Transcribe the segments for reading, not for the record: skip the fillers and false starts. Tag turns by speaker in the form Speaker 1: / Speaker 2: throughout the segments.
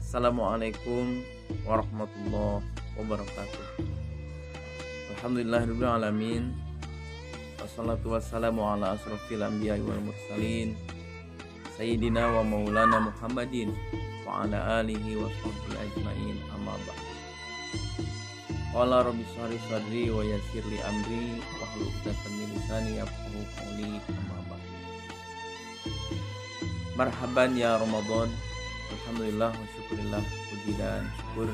Speaker 1: Assalamualaikum warahmatullahi wabarakatuh. Alhamdulillahirabbil alamin. Wassalatu wassalamu ala asrofil anbiya'i wal mursalin Sayyidina wa maulana Muhammadin wa ala alihi wa sahbihi ajmain, amma ba'd. Qala rabbi shrah sadri wa yassir li amri wahlul 'uqdatam min lisani yafqahu qawli, amma ba'd. Marhaban ya Ramadan. Alhamdulillah wa syukurillah, puji dan syukur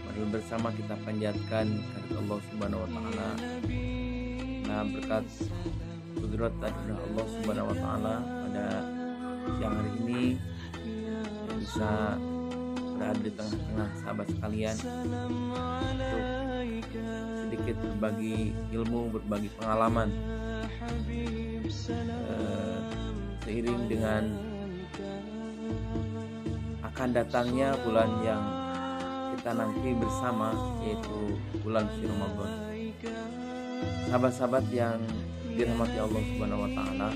Speaker 1: mari bersama kita panjatkan kehadirat Allah Subhanahu wa taala. Nah, berkat kudrat dan Allah Subhanahu wa taala pada siang hari ini kita bisa berada di tengah-tengah sahabat sekalian untuk sedikit berbagi ilmu, berbagi pengalaman seiring dengan akan datangnya bulan yang kita nanti bersama, yaitu bulan suci Ramadan. Sahabat-sahabat yang dirahmati Allah Subhanahu wa taala,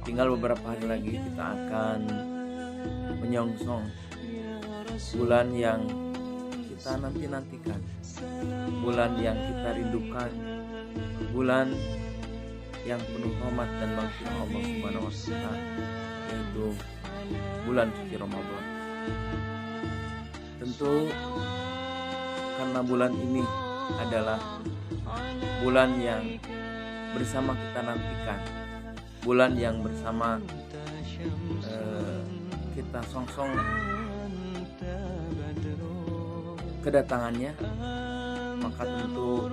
Speaker 1: tinggal beberapa hari lagi kita akan menyongsong bulan yang kita nantikan, bulan yang kita rindukan, bulan yang penuh rahmat dan maghfirah Allah Subhanahu wa taala, yaitu bulan suci Ramadan. Tentu karena bulan ini adalah bulan yang bersama kita nantikan, bulan yang bersama kita songsong kedatangannya, maka tentu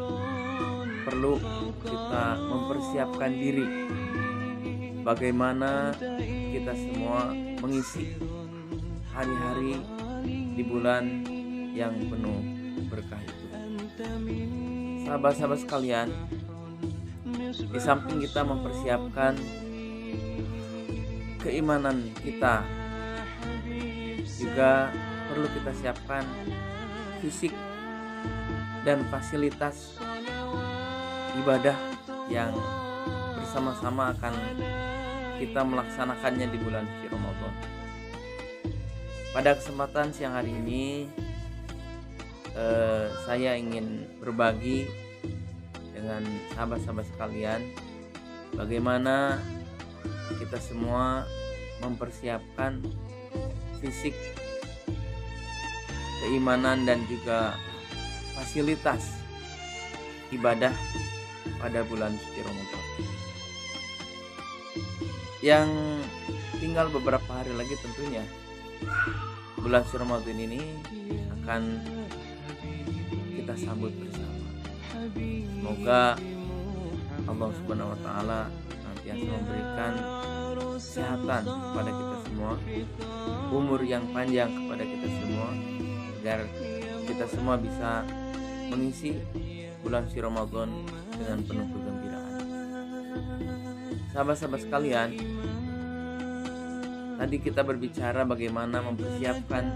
Speaker 1: perlu kita mempersiapkan diri bagaimana kita semua mengisi hari-hari di bulan yang penuh berkah itu. Sahabat-sahabat sekalian, di samping kita mempersiapkan keimanan kita, juga perlu kita siapkan fisik dan fasilitas ibadah yang bersama-sama akan kita melaksanakannya di bulan suci Ramadan. Pada kesempatan siang hari ini saya ingin berbagi dengan sahabat-sahabat sekalian bagaimana kita semua mempersiapkan fisik, keimanan dan juga fasilitas ibadah pada bulan suci Ramadan yang tinggal beberapa hari lagi. Tentunya bulan suci Ramadan ini akan kita sambut bersama. Semoga Allah Subhanahu wa taala senantiasa memberikan kesehatan kepada kita semua, umur yang panjang kepada kita semua, agar kita semua bisa mengisi bulan suci Ramadan dengan penuh kegembiraan. Sahabat-sahabat sekalian, tadi kita berbicara bagaimana mempersiapkan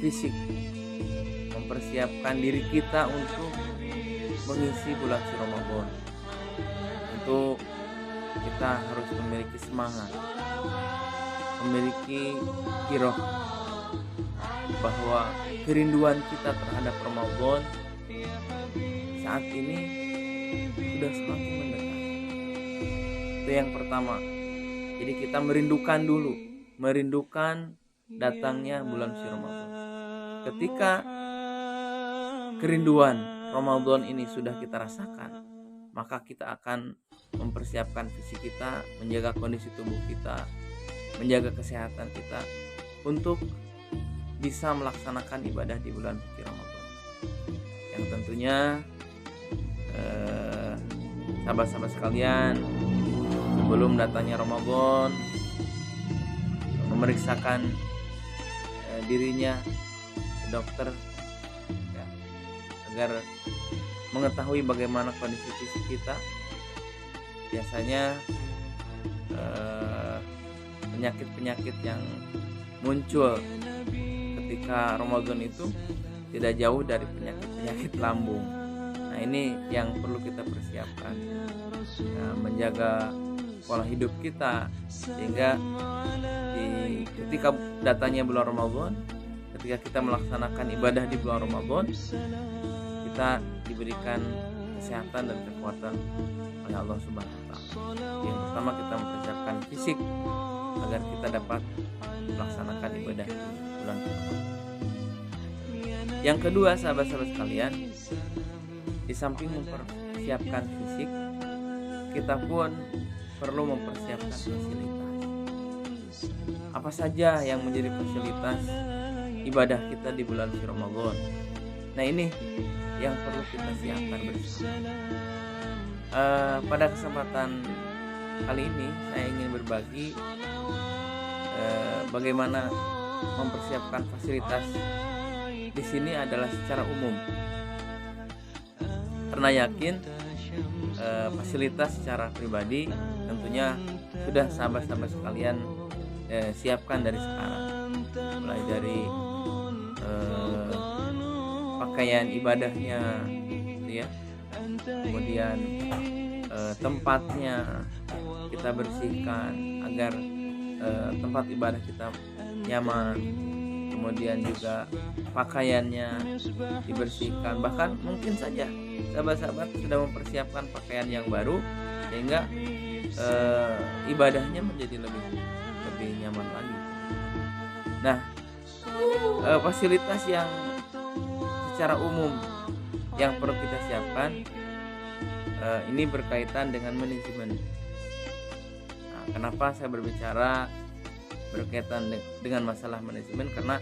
Speaker 1: fisik, mempersiapkan diri kita untuk mengisi bulan suci Ramadan. Tentu kita harus memiliki semangat, memiliki giroh, bahwa kerinduan kita terhadap Ramadan saat ini sudah semakin mendekat. Itu yang pertama. Jadi kita merindukan datangnya bulan suci Ramadan. Ketika kerinduan Ramadan ini sudah kita rasakan, maka kita akan mempersiapkan fisik kita, menjaga kondisi tubuh kita, menjaga kesehatan kita untuk bisa melaksanakan ibadah di bulan suci Ramadan. Yang tentunya sahabat-sahabat sekalian, sebelum datangnya Ramadan, memeriksakan dirinya ke dokter ya, agar mengetahui bagaimana kondisi fisik kita. Biasanya penyakit-penyakit yang muncul ketika Ramadan itu tidak jauh dari penyakit lambung. Nah, ini yang perlu kita persiapkan, menjaga pola hidup kita sehingga di ketika datanya bulan Ramadan, ketika kita melaksanakan ibadah di bulan Ramadan, kita diberikan kesehatan dan kekuatan oleh Allah Subhanahu wa taala. Yang pertama, kita mempersiapkan fisik agar kita dapat melaksanakan ibadah di bulan Ramadan. Yang kedua, sahabat-sahabat sekalian, di samping mempersiapkan fisik, kita pun perlu mempersiapkan fasilitas. Apa saja yang menjadi fasilitas ibadah kita di bulan Ramadan? Nah, ini yang perlu kita siapkan bersama. Pada kesempatan kali ini saya ingin berbagi bagaimana mempersiapkan fasilitas di sini adalah secara umum. Karena yakin fasilitas secara pribadi tentunya sudah sahabat-sahabat sekalian siapkan dari sekarang, mulai dari pakaian ibadahnya, gitu ya, kemudian tempatnya kita bersihkan agar tempat ibadah kita nyaman, kemudian juga pakaiannya dibersihkan. Bahkan mungkin saja sahabat-sahabat sudah mempersiapkan pakaian yang baru sehingga ibadahnya menjadi lebih nyaman lagi. Nah, fasilitas yang secara umum yang perlu kita siapkan ini berkaitan dengan manajemen. Nah, kenapa saya berbicara berkaitan dengan masalah manajemen? Karena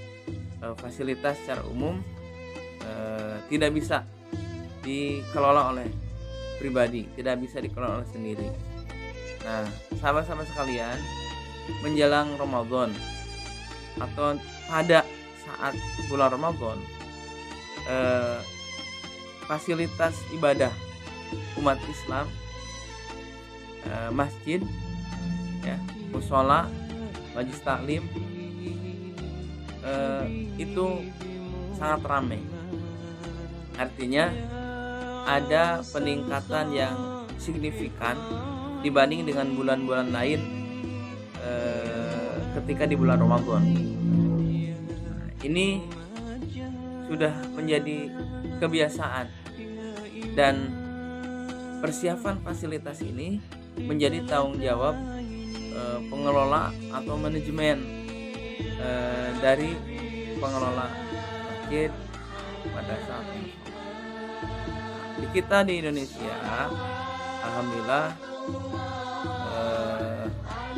Speaker 1: fasilitas secara umum tidak bisa dikelola oleh pribadi, tidak bisa dikelola oleh sendiri. Nah, sahabat-sahabat sekalian, menjelang Ramadan atau pada saat bulan Ramadan, fasilitas ibadah umat Islam, masjid, ya, mushola, majelis taklim, itu sangat ramai. Artinya ada peningkatan yang signifikan dibanding dengan bulan-bulan lain ketika di bulan Ramadan. Ini sudah menjadi kebiasaan, dan persiapan fasilitas ini menjadi tanggung jawab pengelola atau manajemen dari pengelola masjid pada saat ini. Di kita di Indonesia, alhamdulillah,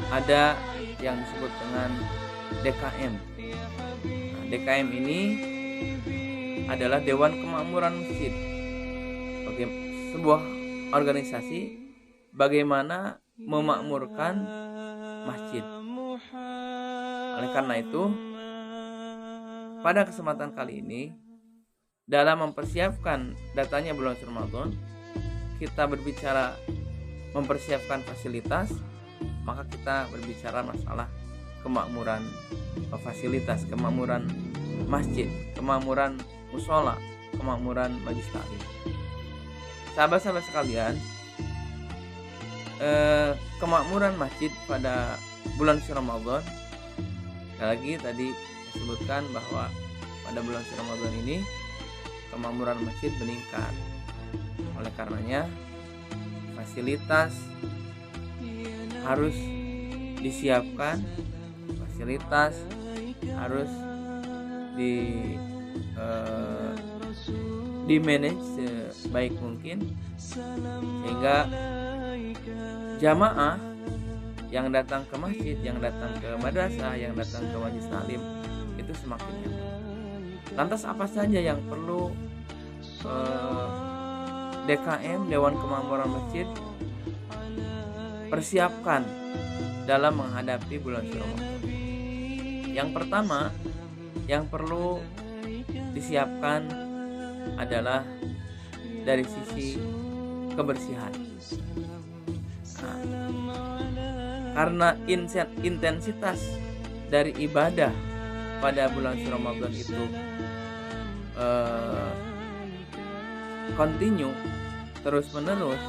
Speaker 1: ada yang disebut dengan DKM. Nah, DKM ini adalah Dewan Kemakmuran Masjid, sebuah organisasi bagaimana memakmurkan masjid. Oleh karena itu, pada kesempatan kali ini, dalam mempersiapkan datanya bulan Ramadan, kita berbicara mempersiapkan fasilitas, maka kita berbicara masalah kemakmuran fasilitas, kemakmuran masjid, kemakmuran mushola, kemakmuran majelis taklim. Sahabat-sahabat sekalian, kemakmuran masjid pada bulan Ramadan, sekali lagi tadi saya sebutkan bahwa pada bulan Ramadan ini kemakmuran masjid meningkat. Oleh karenanya fasilitas harus disiapkan, fasilitas harus di manage sebaik mungkin sehingga jamaah yang datang ke masjid, yang datang ke madrasah, yang datang ke majelis taklim itu semakin nyaman. Lantas apa saja yang perlu DKM, Dewan Kemakmuran Masjid, persiapkan dalam menghadapi bulan Ramadan? Yang pertama yang perlu disiapkan adalah dari sisi kebersihan. Nah, karena intensitas dari ibadah pada bulan Ramadan itu continue, terus menerus,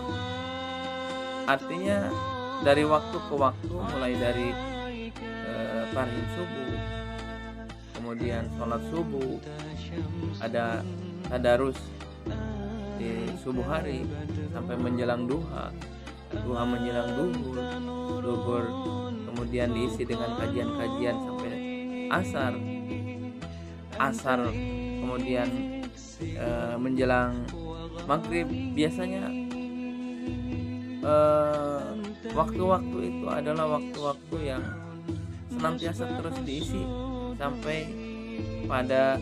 Speaker 1: artinya dari waktu ke waktu, mulai dari tarhim subuh, kemudian sholat subuh, ada tadarus di subuh hari sampai menjelang duha, duha menjelang duhur, duhur kemudian diisi dengan kajian-kajian sampai asar, asar kemudian menjelang maghrib. Biasanya waktu-waktu itu adalah waktu-waktu yang senantiasa terus diisi sampai pada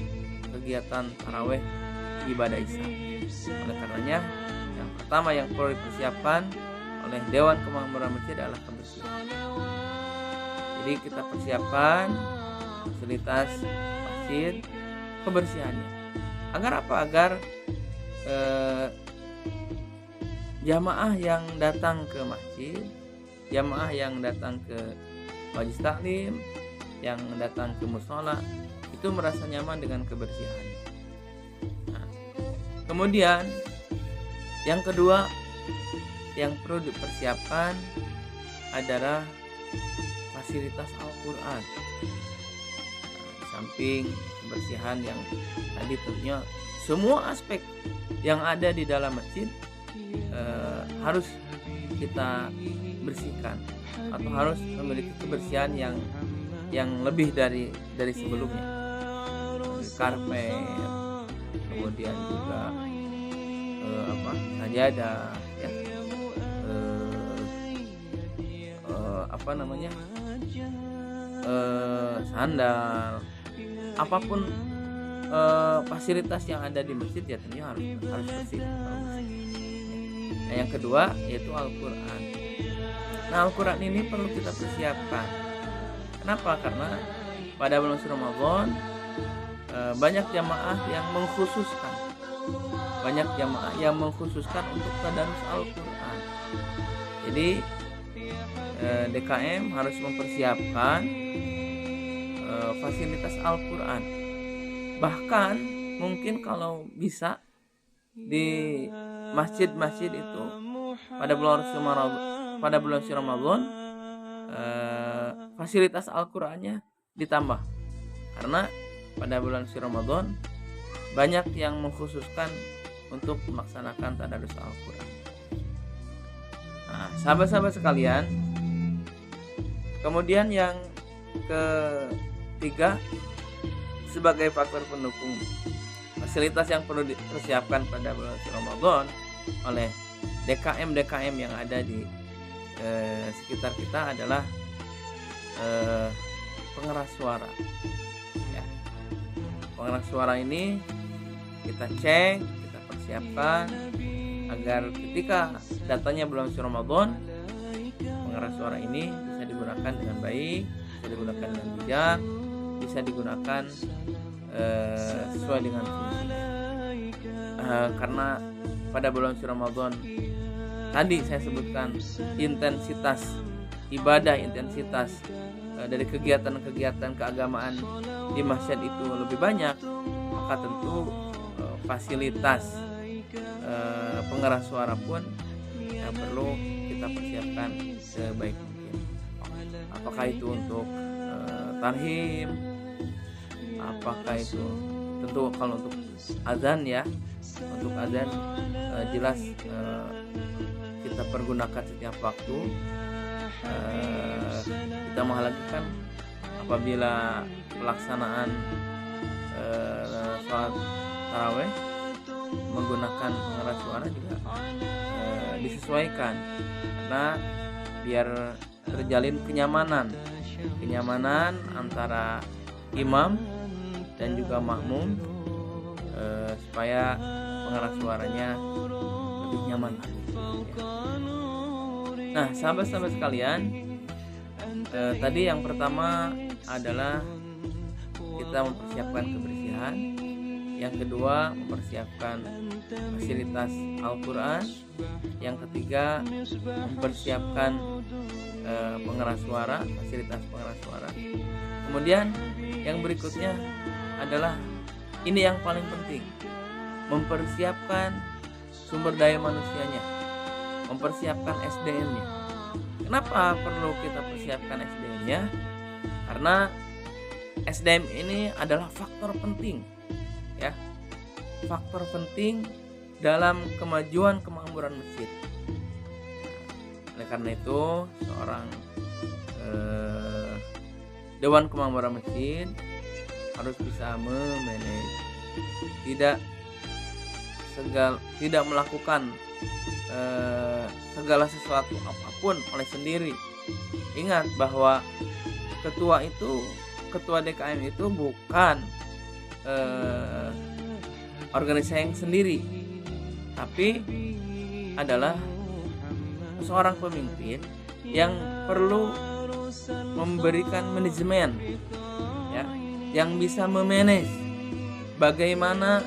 Speaker 1: kegiatan taraweh ibadah Isya. Oleh karenanya yang pertama yang perlu dipersiapkan oleh Dewan Kemakmuran Masjid adalah kebersihan. Jadi kita persiapkan fasilitas masjid, kebersihannya. Agar apa? Agar jamaah yang datang ke masjid, jamaah yang datang ke majelis taklim, yang datang ke mushola itu merasa nyaman dengan kebersihan. Nah, kemudian yang kedua yang perlu dipersiapkan adalah fasilitas Al-Quran. Di samping kebersihan yang tadi tentunya semua aspek yang ada di dalam masjid harus kita bersihkan atau harus memiliki kebersihan yang lebih dari sebelumnya. Karpet, kemudian juga sajadah, ya, sandal, apapun fasilitas yang ada di masjid ya tentunya harus bersih. Nah, yang kedua yaitu Al-Quran. Nah, Al-Quran ini perlu kita persiapkan. Kenapa? Karena pada bulan suci Ramadan banyak jamaah yang mengkhususkan untuk tadarus Al-Quran. Jadi DKM harus mempersiapkan fasilitas Al-Quran. Bahkan mungkin kalau bisa di masjid-masjid itu pada bulan suci Ramadan fasilitas Al-Qur'annya ditambah, karena pada bulan suci Ramadan banyak yang mengkhususkan untuk melaksanakan tadarus Al-Qur'an. Nah, sahabat-sahabat sekalian, kemudian yang ketiga sebagai faktor pendukung fasilitas yang perlu dipersiapkan pada bulan Ramadan oleh DKM yang ada di sekitar kita adalah pengeras suara. Ya. Pengeras suara ini kita cek, kita persiapkan agar ketika datanya bulan Ramadan, pengeras suara ini bisa digunakan dengan baik, bisa digunakan dengan bijak, bisa digunakan sesuai dengan fungsinya. Karena pada bulan suci Ramadan tadi saya sebutkan intensitas ibadah, intensitas dari kegiatan-kegiatan keagamaan di masjid itu lebih banyak, maka tentu fasilitas pengeras suara pun perlu kita persiapkan sebaik mungkin. Apakah itu untuk tarhim, apakah itu tentu kalau untuk azan ya, untuk azan jelas kita pergunakan setiap waktu. Kita menghalalkan apabila pelaksanaan sholat taraweh menggunakan pengeras suara juga disesuaikan, karena biar terjalin kenyamanan antara imam dan juga makmum, supaya pengeras suaranya lebih nyaman lagi. Nah, sahabat-sahabat sekalian, tadi yang pertama adalah kita mempersiapkan kebersihan, yang kedua mempersiapkan fasilitas Al-Quran, yang ketiga mempersiapkan pengeras suara, fasilitas pengeras suara. Kemudian yang berikutnya adalah ini yang paling penting, mempersiapkan sumber daya manusianya, mempersiapkan SDM-nya. Kenapa perlu kita persiapkan SDM-nya? Karena SDM ini adalah faktor penting, ya, faktor penting dalam kemajuan kemakmuran masjid. Oleh karena itu, seorang Dewan Kemakmuran Masjid harus bisa memanage, tidak melakukan segala sesuatu apapun oleh sendiri. Ingat bahwa ketua DKM itu bukan organisasi yang sendiri, tapi adalah seorang pemimpin yang perlu memberikan manajemen, ya, yang bisa memanage bagaimana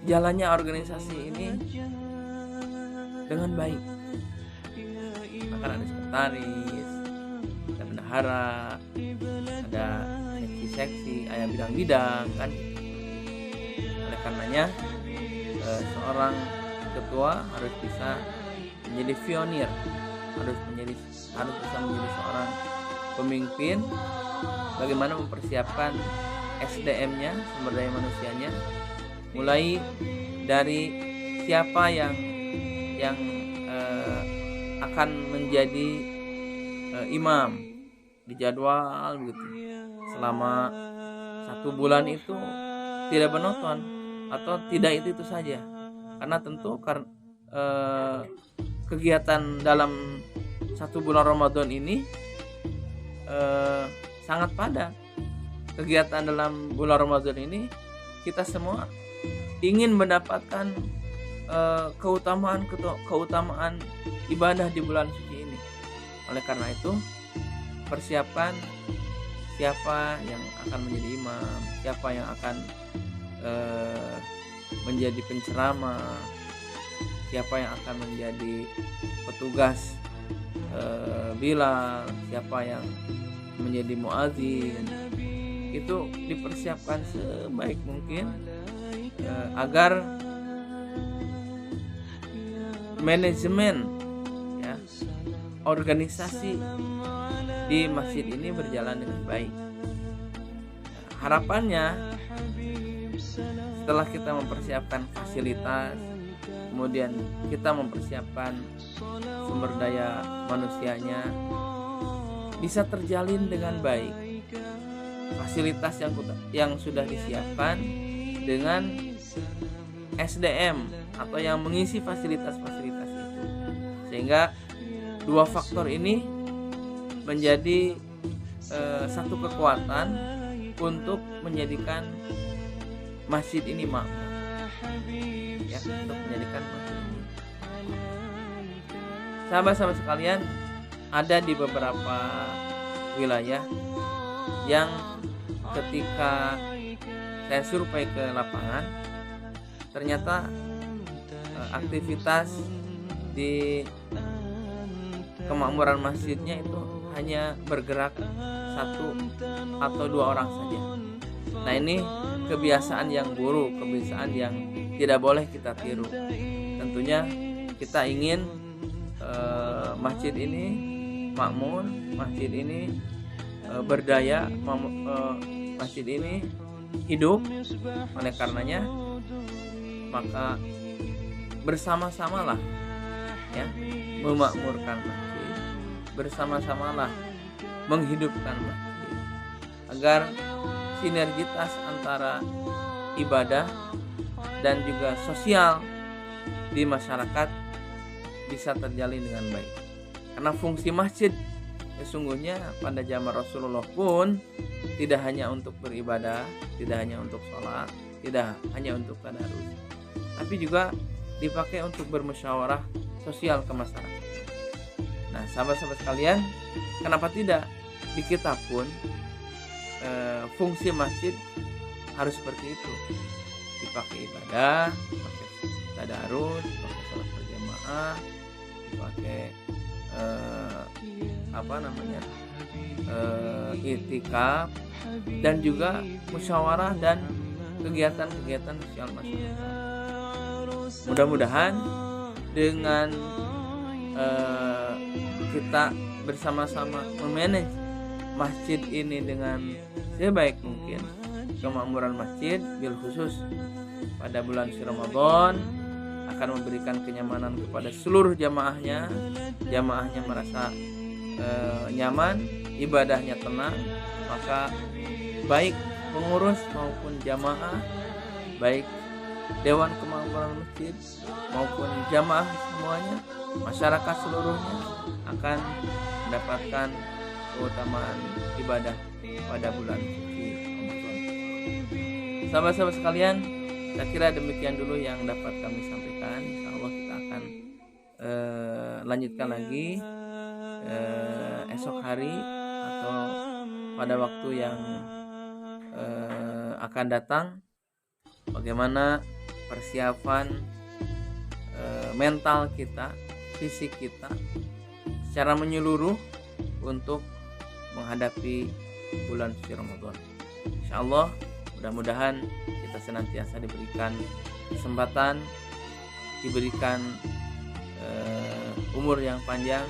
Speaker 1: jalannya organisasi ini dengan baik. Maka ada sekretaris, ada bendahara, ada seksi-seksi, ada bidang-bidang, kan. Oleh karenanya seorang ketua harus bisa menjadi pionir, harus bisa menjadi seorang pemimpin bagaimana mempersiapkan SDM-nya, sumber daya manusianya, mulai dari siapa yang akan menjadi imam, dijadwal begitu selama 1 bulan itu tidak menonton atau tidak itu saja, karena tentu kegiatan dalam 1 bulan Ramadan ini sangat padat. Kegiatan dalam bulan Ramadan ini kita semua ingin mendapatkan keutamaan ibadah di bulan suci ini. Oleh karena itu, persiapkan siapa yang akan menjadi imam, siapa yang akan menjadi penceramah, siapa yang akan menjadi petugas Bilal, siapa yang menjadi muadzin. Itu dipersiapkan sebaik mungkin agar manajemen, ya, organisasi di masjid ini berjalan dengan baik. Harapannya setelah kita mempersiapkan fasilitas, kemudian kita mempersiapkan sumber daya manusianya, bisa terjalin dengan baik. Fasilitas yang sudah disiapkan dengan SDM atau yang mengisi fasilitas-fasilitas itu, sehingga 2 faktor ini menjadi satu kekuatan untuk menjadikan masjid ini makmur, ya, untuk menjadikan masjid ini. Sahabat-sahabat sekalian, ada di beberapa wilayah yang ketika saya survei ke lapangan, ternyata aktivitas di kemakmuran masjidnya itu hanya bergerak 1 atau 2 orang saja. Nah, ini kebiasaan yang buruk, kebiasaan yang tidak boleh kita tiru. Tentunya kita ingin masjid ini makmur, masjid ini berdaya, masjid ini hidup. Oleh karenanya, maka bersama-samalah, ya, memakmurkan masjid, bersama-samalah menghidupkan masjid, agar sinergitas antara ibadah dan juga sosial di masyarakat bisa terjalin dengan baik. Karena fungsi masjid sesungguhnya pada zaman Rasulullah pun tidak hanya untuk beribadah, tidak hanya untuk sholat, tidak hanya untuk tadarus, tapi juga dipakai untuk bermusyawarah sosial ke masyarakat. Nah, sahabat-sahabat sekalian, kenapa tidak di kita pun fungsi masjid harus seperti itu, dipakai ibadah, dipakai tadarus, dipakai sholat berjamaah, dipakai i'tikaf, dan juga musyawarah dan kegiatan-kegiatan sosial masyarakat. Mudah-mudahan dengan kita bersama-sama memanage masjid ini dengan sebaik mungkin. Kemakmuran masjid bil khusus pada bulan suci Ramadan akan memberikan kenyamanan kepada seluruh jamaahnya. Jamaahnya merasa nyaman, ibadahnya tenang, maka baik pengurus maupun jamaah, baik Dewan Kemakmuran Masjid maupun jamaah semuanya, masyarakat seluruhnya akan mendapatkan keutamaan ibadah pada bulan suci Ramadan. Sahabat-sahabat sekalian, saya kira demikian dulu yang dapat kami sampaikan. Insya Allah kita akan lanjutkan lagi esok hari atau pada waktu yang akan datang, bagaimana persiapan mental kita, fisik kita secara menyeluruh untuk menghadapi bulan suci Ramadan. Insyaallah mudah-mudahan kita senantiasa diberikan kesempatan, diberikan umur yang panjang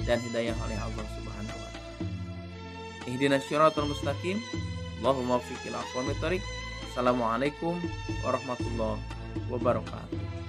Speaker 1: dan hidayah oleh Allah Subhanahu wa taala. Ihdinas shiratal mustaqim. Allahumma waffiq ila aqwamit thoriq. Assalamualaikum warahmatullahi wabarakatuh.